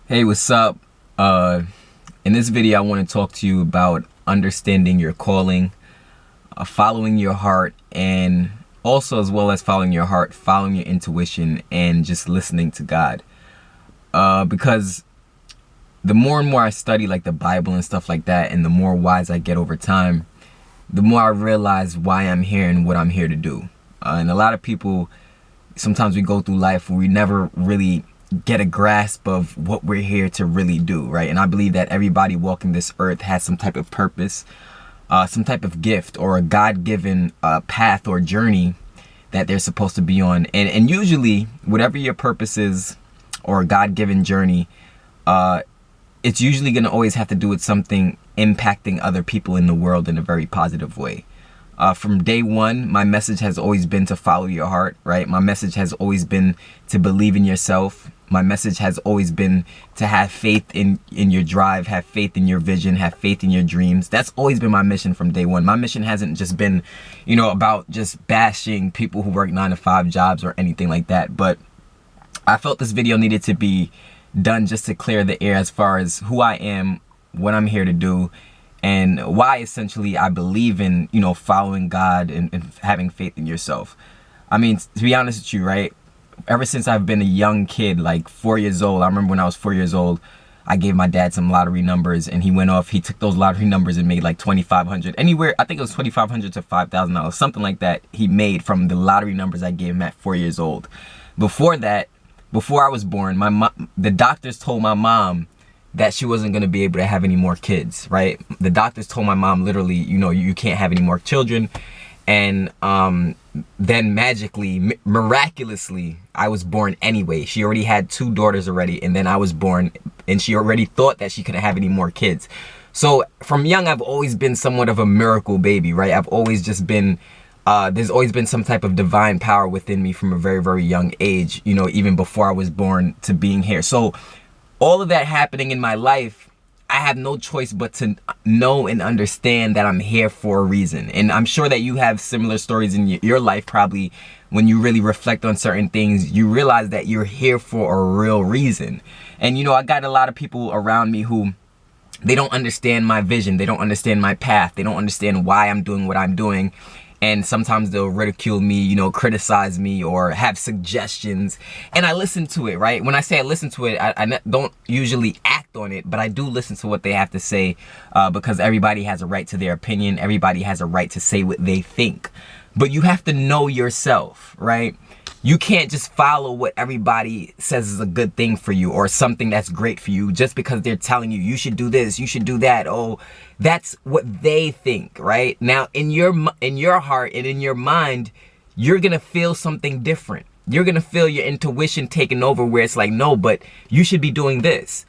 Hey, what's up? In this video, I want to talk to you about understanding your calling, following your heart, and also, as well as following your heart, following your intuition, and just listening to God. Because the more and more I study like the Bible and stuff like that, and the more wise I get over time, the more I realize why I'm here and what I'm here to do. And a lot of people, sometimes we go through life where we never really get a grasp of what we're here to really do, right? And I believe that everybody walking this earth has some type of purpose, some type of gift, or a God-given path or journey that they're supposed to be on. And usually, whatever your purpose is or a God-given journey, it's usually going to always have to do with something impacting other people in the world in a very positive way. From day one, my message has always been to follow your heart, right? My message has always been to believe in yourself. My message has always been to have faith in your drive, have faith in your vision, have faith in your dreams. That's always been my mission from day one. My mission hasn't just been, about just bashing people who work 9-to-5 jobs or anything like that. But I felt this video needed to be done just to clear the air as far as who I am, what I'm here to do, and why essentially I believe in, following God and having faith in yourself. I mean, to be honest with you, right? Ever since I've been a young kid, like 4 years old, I remember when I was 4 years old, I gave my dad some lottery numbers and he took those lottery numbers and made like 2,500, anywhere, I think it was 2,500 to $5,000, something like that he made from the lottery numbers I gave him at 4 years old. Before that, before I was born, the doctors told my mom that she wasn't going to be able to have any more kids, right? The doctors told my mom literally, you can't have any more children. And then magically, miraculously, I was born anyway. She already had 2 daughters already, and then I was born, and she already thought that she couldn't have any more kids. So from young, I've always been somewhat of a miracle baby, right? I've always just been, there's always been some type of divine power within me from a very, very young age, even before I was born to being here. So all of that happening in my life, I have no choice but to know and understand that I'm here for a reason. And I'm sure that you have similar stories in your life. Probably when you really reflect on certain things, you realize that you're here for a real reason. And I got a lot of people around me who, they don't understand my vision. They don't understand my path. They don't understand why I'm doing what I'm doing. And sometimes they'll ridicule me, criticize me, or have suggestions. And I listen to it, right? When I say I listen to it, I don't usually act on it, but I do listen to what they have to say, because everybody has a right to their opinion. Everybody has a right to say what they think. But you have to know yourself, right? You can't just follow what everybody says is a good thing for you or something that's great for you just because they're telling you, you should do this, you should do that. Oh, that's what they think, right? Now, in your heart and in your mind, you're going to feel something different. You're going to feel your intuition taking over where it's like, no, but you should be doing this.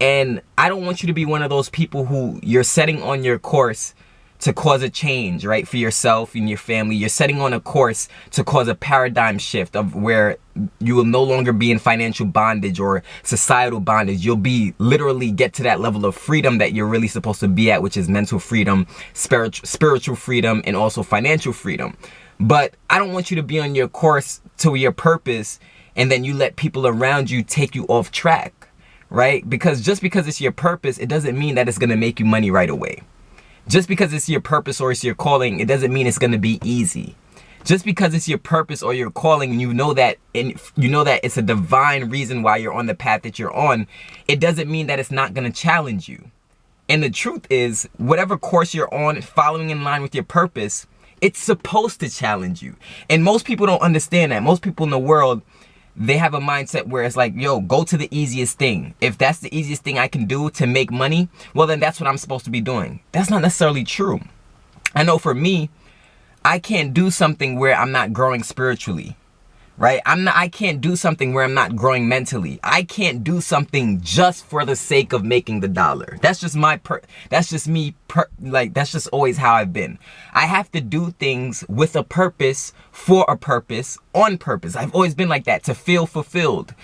And I don't want you to be one of those people who you're setting on your course to cause a change, right, for yourself and your family. You're setting on a course to cause a paradigm shift of where you will no longer be in financial bondage or societal bondage. You'll be literally get to that level of freedom that you're really supposed to be at, which is mental freedom, spiritual freedom, and also financial freedom. But I don't want you to be on your course to your purpose and then you let people around you take you off track, right? Because just because it's your purpose, it doesn't mean that it's going to make you money right away. Just because it's your purpose or it's your calling, it doesn't mean it's going to be easy. Just because it's your purpose or your calling, and you know that it's a divine reason why you're on the path that you're on, it doesn't mean that it's not going to challenge you. And the truth is, whatever course you're on, following in line with your purpose, it's supposed to challenge you. And most people don't understand that. Most people in the world, they have a mindset where it's like, yo, go to the easiest thing. If that's the easiest thing I can do to make money, well, then that's what I'm supposed to be doing. That's not necessarily true. I know for me, I can't do something where I'm not growing spiritually, right? I can't do something where I'm not growing mentally. I can't do something just for the sake of making the dollar. That's just that's just always how I've been. I have to do things with a purpose, for a purpose, on purpose. I've always been like that, to feel fulfilled.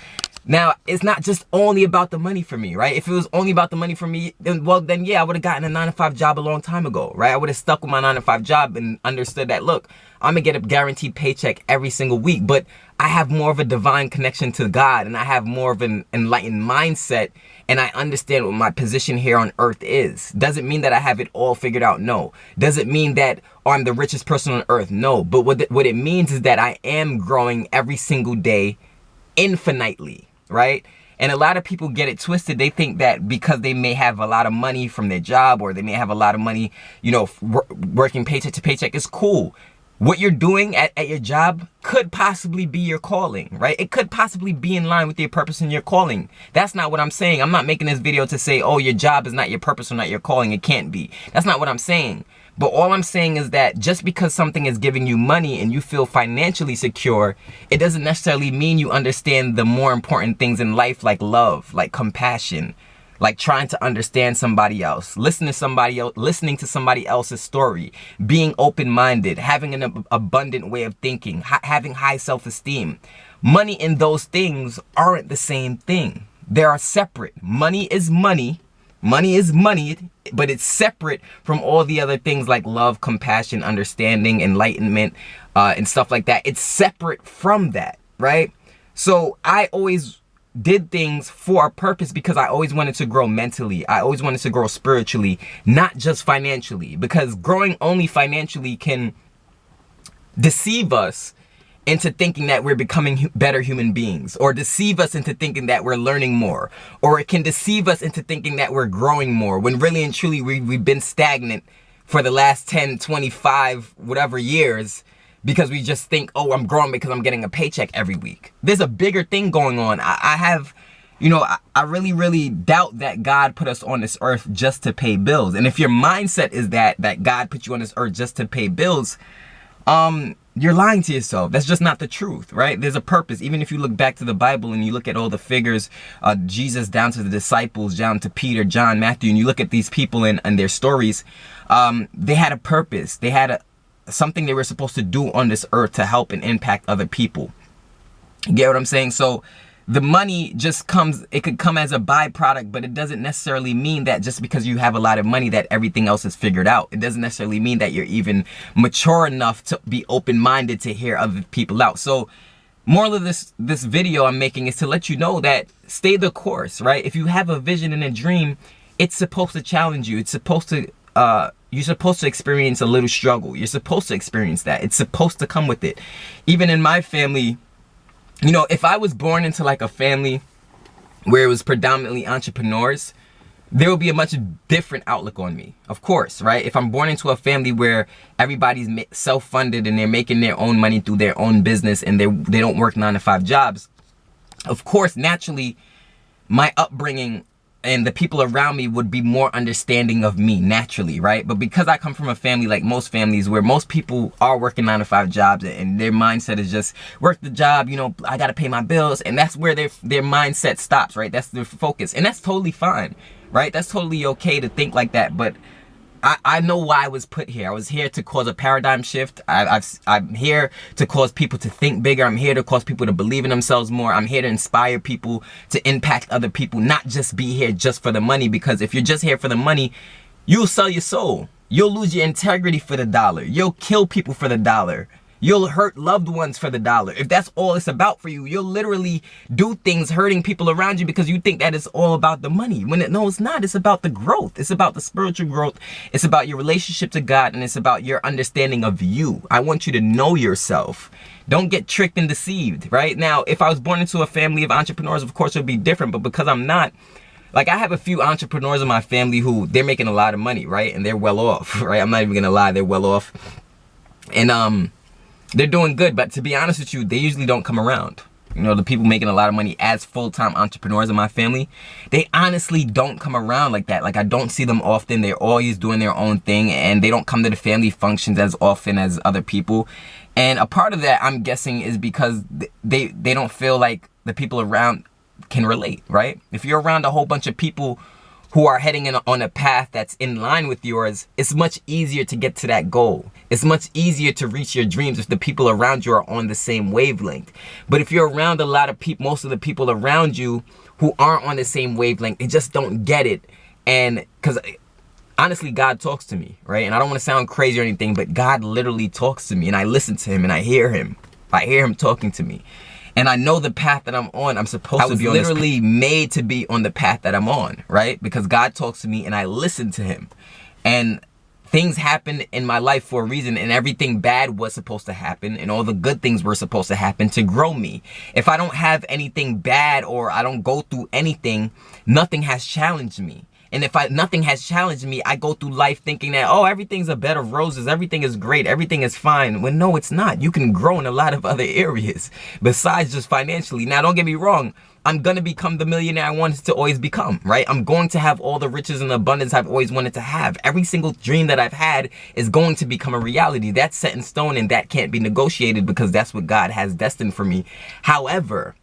Now, it's not just only about the money for me, right? If it was only about the money for me, then yeah, I would have gotten a 9-to-5 job a long time ago, right? I would have stuck with my 9-to-5 job and understood that, look, I'm gonna get a guaranteed paycheck every single week, but I have more of a divine connection to God, and I have more of an enlightened mindset, and I understand what my position here on earth is. Doesn't mean that I have it all figured out, no. Doesn't mean that I'm the richest person on earth, no. But what it means is that I am growing every single day infinitely, right? And a lot of people get it twisted. They think that because they may have a lot of money from their job, or they may have a lot of money, you know, working paycheck to paycheck, is cool. What you're doing at your job could possibly be your calling, right? It could possibly be in line with your purpose and your calling. That's not what I'm saying. I'm not making this video to say, oh, your job is not your purpose or not your calling. It can't be. That's not what I'm saying. But all I'm saying is that just because something is giving you money and you feel financially secure, it doesn't necessarily mean you understand the more important things in life, like love, like compassion, like trying to understand somebody else, listening to somebody else's story, being open-minded, having an abundant way of thinking, having high self-esteem. Money and those things aren't the same thing. They are separate. Money is money. Money is money, but it's separate from all the other things like love, compassion, understanding, enlightenment, and stuff like that. It's separate from that, right? So I always did things for a purpose because I always wanted to grow mentally. I always wanted to grow spiritually, not just financially, because growing only financially can deceive us into thinking that we're becoming better human beings, or deceive us into thinking that we're learning more, or it can deceive us into thinking that we're growing more, when really and truly we've been stagnant for the last 10, 25, whatever years, because we just think, oh, I'm growing because I'm getting a paycheck every week. There's a bigger thing going on. I really, really doubt that God put us on this earth just to pay bills. And if your mindset is that God put you on this earth just to pay bills, you're lying to yourself. That's just not the truth, right? There's a purpose. Even if you look back to the Bible and you look at all the figures, Jesus down to the disciples, down to Peter, John, Matthew, and you look at these people and their stories, they had a purpose. They had something they were supposed to do on this earth to help and impact other people. You get what I'm saying? So the money just comes, it could come as a byproduct, but it doesn't necessarily mean that just because you have a lot of money that everything else is figured out. It doesn't necessarily mean that you're even mature enough to be open-minded to hear other people out. So moral of this video I'm making is to let you know that stay the course, right? If you have a vision and a dream, it's supposed to challenge you. It's supposed to, you're supposed to experience a little struggle. You're supposed to experience that. It's supposed to come with it. Even in my family, you know, if I was born into like a family where it was predominantly entrepreneurs, there will be a much different outlook on me, of course, right? If I'm born into a family where everybody's self-funded and they're making their own money through their own business and they don't work 9-to-5 jobs, of course, naturally, my upbringing and the people around me would be more understanding of me naturally, right? But because I come from a family like most families where most people are working 9-to-5 jobs and their mindset is just work the job, you know, I gotta pay my bills, and that's where their mindset stops, right? That's their focus, and that's totally fine, right? That's totally okay to think like that, but I know why I was put here. I was here to cause a paradigm shift. I'm here to cause people to think bigger. I'm here to cause people to believe in themselves more. I'm here to inspire people to impact other people, not just be here just for the money. Because if you're just here for the money, you'll sell your soul. You'll lose your integrity for the dollar. You'll kill people for the dollar. You'll hurt loved ones for the dollar. If that's all it's about for you, you'll literally do things hurting people around you because you think that it's all about the money. No, it's not. It's about the growth. It's about the spiritual growth. It's about your relationship to God, and it's about your understanding of you. I want you to know yourself. Don't get tricked and deceived, right? Now, if I was born into a family of entrepreneurs, of course, it would be different. But because I'm not, like, I have a few entrepreneurs in my family who they're making a lot of money, right? And they're well off, right? I'm not even going to lie. They're well off. And, they're doing good, but to be honest with you, they usually don't come around. You know, the people making a lot of money as full-time entrepreneurs in my family, they honestly don't come around like that. Like, I don't see them often. They're always doing their own thing, and they don't come to the family functions as often as other people. And a part of that, I'm guessing, is because they don't feel like the people around can relate, right? If you're around a whole bunch of people who are heading on a path that's in line with yours, it's much easier to get to that goal. It's much easier to reach your dreams if the people around you are on the same wavelength. But if you're around a lot of people, most of the people around you who aren't on the same wavelength, they just don't get it. And because honestly, God talks to me, right? And I don't want to sound crazy or anything, but God literally talks to me, and I listen to him and I hear him. I hear him talking to me. And I know the path that I'm on. I'm supposed to be on. I was literally made to be on the path that I'm on, right? Because God talks to me and I listen to him. And things happen in my life for a reason, and everything bad was supposed to happen, and all the good things were supposed to happen to grow me. If I don't have anything bad or I don't go through anything, nothing has challenged me. And if nothing has challenged me, I go through life thinking that, oh, everything's a bed of roses, everything is great, everything is fine. When no, it's not. You can grow in a lot of other areas besides just financially. Now, don't get me wrong. I'm going to become the millionaire I wanted to always become, right? I'm going to have all the riches and abundance I've always wanted to have. Every single dream that I've had is going to become a reality. That's set in stone, and that can't be negotiated because that's what God has destined for me. However,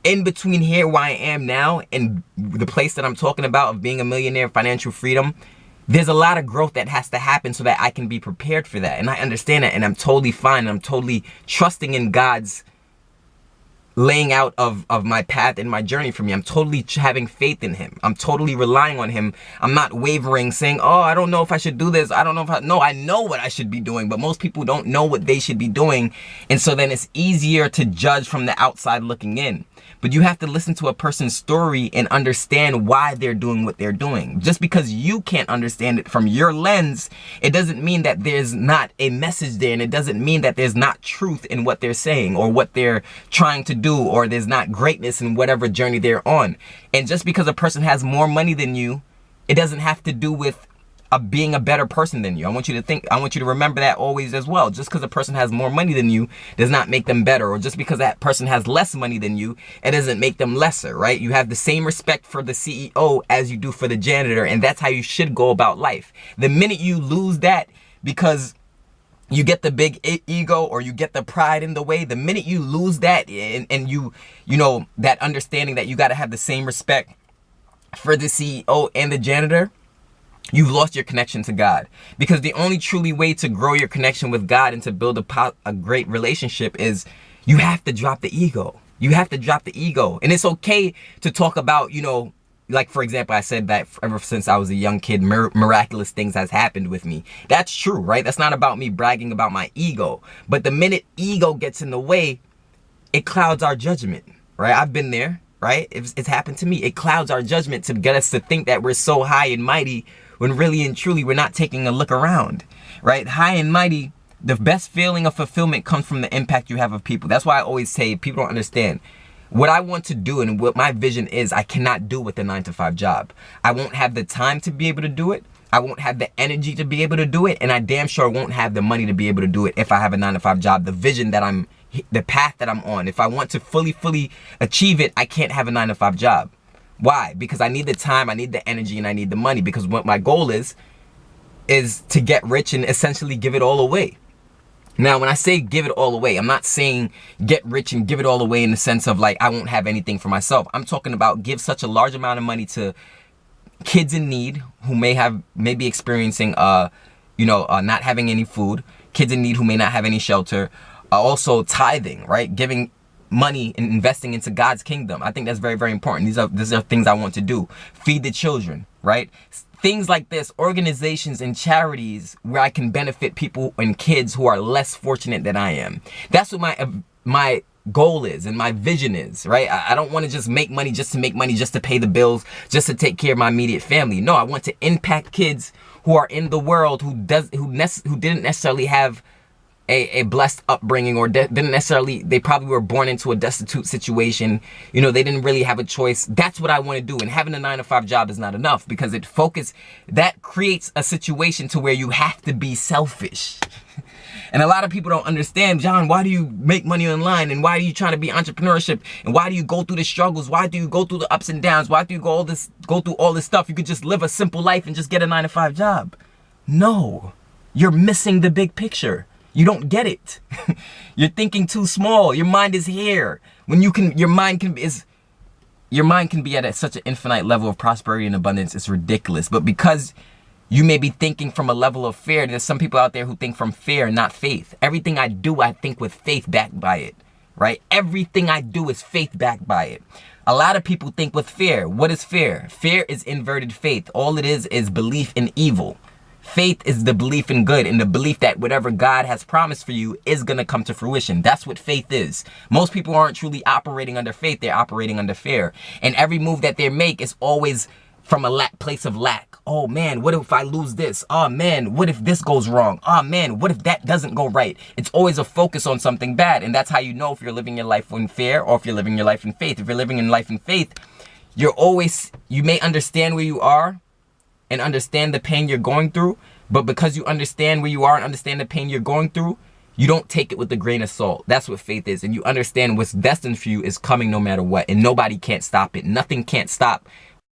in between here where I am now and the place that I'm talking about of being a millionaire, financial freedom, there's a lot of growth that has to happen so that I can be prepared for that. And I understand that, and I'm totally fine. I'm totally trusting in God's laying out of my path and my journey for me. I'm totally having faith in him. I'm totally relying on him. I'm not wavering, saying, oh, I don't know if I should do this. I don't know if no, I know what I should be doing, but most people don't know what they should be doing. And so then it's easier to judge from the outside looking in. But you have to listen to a person's story and understand why they're doing what they're doing. Just because you can't understand it from your lens, it doesn't mean that there's not a message there, and it doesn't mean that there's not truth in what they're saying or what they're trying to do, or there's not greatness in whatever journey they're on. And just because a person has more money than you, it doesn't have to do with being a better person than you. I want you to remember that always as well. Just because a person has more money than you does not make them better, or just because that person has less money than you, it doesn't make them lesser, right? You have the same respect for the CEO as you do for the janitor, and that's how you should go about life. The minute you lose that because you get the big ego or you get the pride in the way, the minute you lose that and you know, that understanding that you got to have the same respect for the CEO and the janitor, you've lost your connection to God. Because the only truly way to grow your connection with God and to build a great relationship is you have to drop the ego. You have to drop the ego. And it's okay to talk about, you know, like, for example, I said that ever since I was a young kid, miraculous things has happened with me. That's true, right? That's not about me bragging about my ego. But the minute ego gets in the way, it clouds our judgment, right? I've been there, right? It's happened to me. It clouds our judgment to get us to think that we're so high and mighty when really and truly we're not taking a look around, right? High and mighty, the best feeling of fulfillment comes from the impact you have of people. That's why I always say people don't understand. What I want to do and what my vision is, I cannot do with a 9-to-5 job. I won't have the time to be able to do it. I won't have the energy to be able to do it. And I damn sure won't have the money to be able to do it if I have a 9-to-5 job. The vision that the path that I'm on, if I want to fully achieve it, I can't have a 9-to-5 job. Why? Because I need the time, I need the energy, and I need the money. Because what my goal is to get rich and essentially give it all away. Now, when I say give it all away, I'm not saying get rich and give it all away in the sense of like I won't have anything for myself. I'm talking about give such a large amount of money to kids in need who may be experiencing not having any food, kids in need who may not have any shelter, also tithing, right? Giving money and investing into God's kingdom. I think that's very, very important. These are things I want to do. Feed the children, right? Things like this, organizations and charities where I can benefit people and kids who are less fortunate than I am. That's what my goal is and my vision is, right? I don't want to just make money just to make money, just to pay the bills, just to take care of my immediate family. No, I want to impact kids who are in the world who didn't necessarily have a blessed upbringing, or didn't necessarily, they probably were born into a destitute situation. You know, they didn't really have a choice. That's what I want to do. And having a 9-to-5 job is not enough, because that creates a situation to where you have to be selfish. And a lot of people don't understand, John, why do you make money online? And why do you try to be entrepreneurship? And why do you go through the struggles? Why do you go through the ups and downs? Why do you go through all this stuff? You could just live a simple life and just get a 9-to-5 job. No, you're missing the big picture. You don't get it. You're thinking too small. Your mind is here. When your mind is your mind can be at such an infinite level of prosperity and abundance, it's ridiculous. But because you may be thinking from a level of fear, there's some people out there who think from fear, not faith. Everything I do, I think with faith backed by it, right? Everything I do is faith backed by it. A lot of people think with fear. What is fear? Fear is inverted faith. All it is belief in evil. Faith is the belief in good and the belief that whatever God has promised for you is going to come to fruition. That's what faith is. Most people aren't truly operating under faith. They're operating under fear. And every move that they make is always from a place of lack. Oh man, what if I lose this? Oh man, what if this goes wrong? Oh man, what if that doesn't go right? It's always a focus on something bad. And that's how you know if you're living your life in fear or if you're living your life in faith. If you're living in life in faith, you may understand where you are and understand the pain you're going through. But because you understand where you are and understand the pain you're going through, you don't take it with a grain of salt. That's what faith is. And you understand what's destined for you is coming no matter what. And nobody can't stop it. Nothing can't stop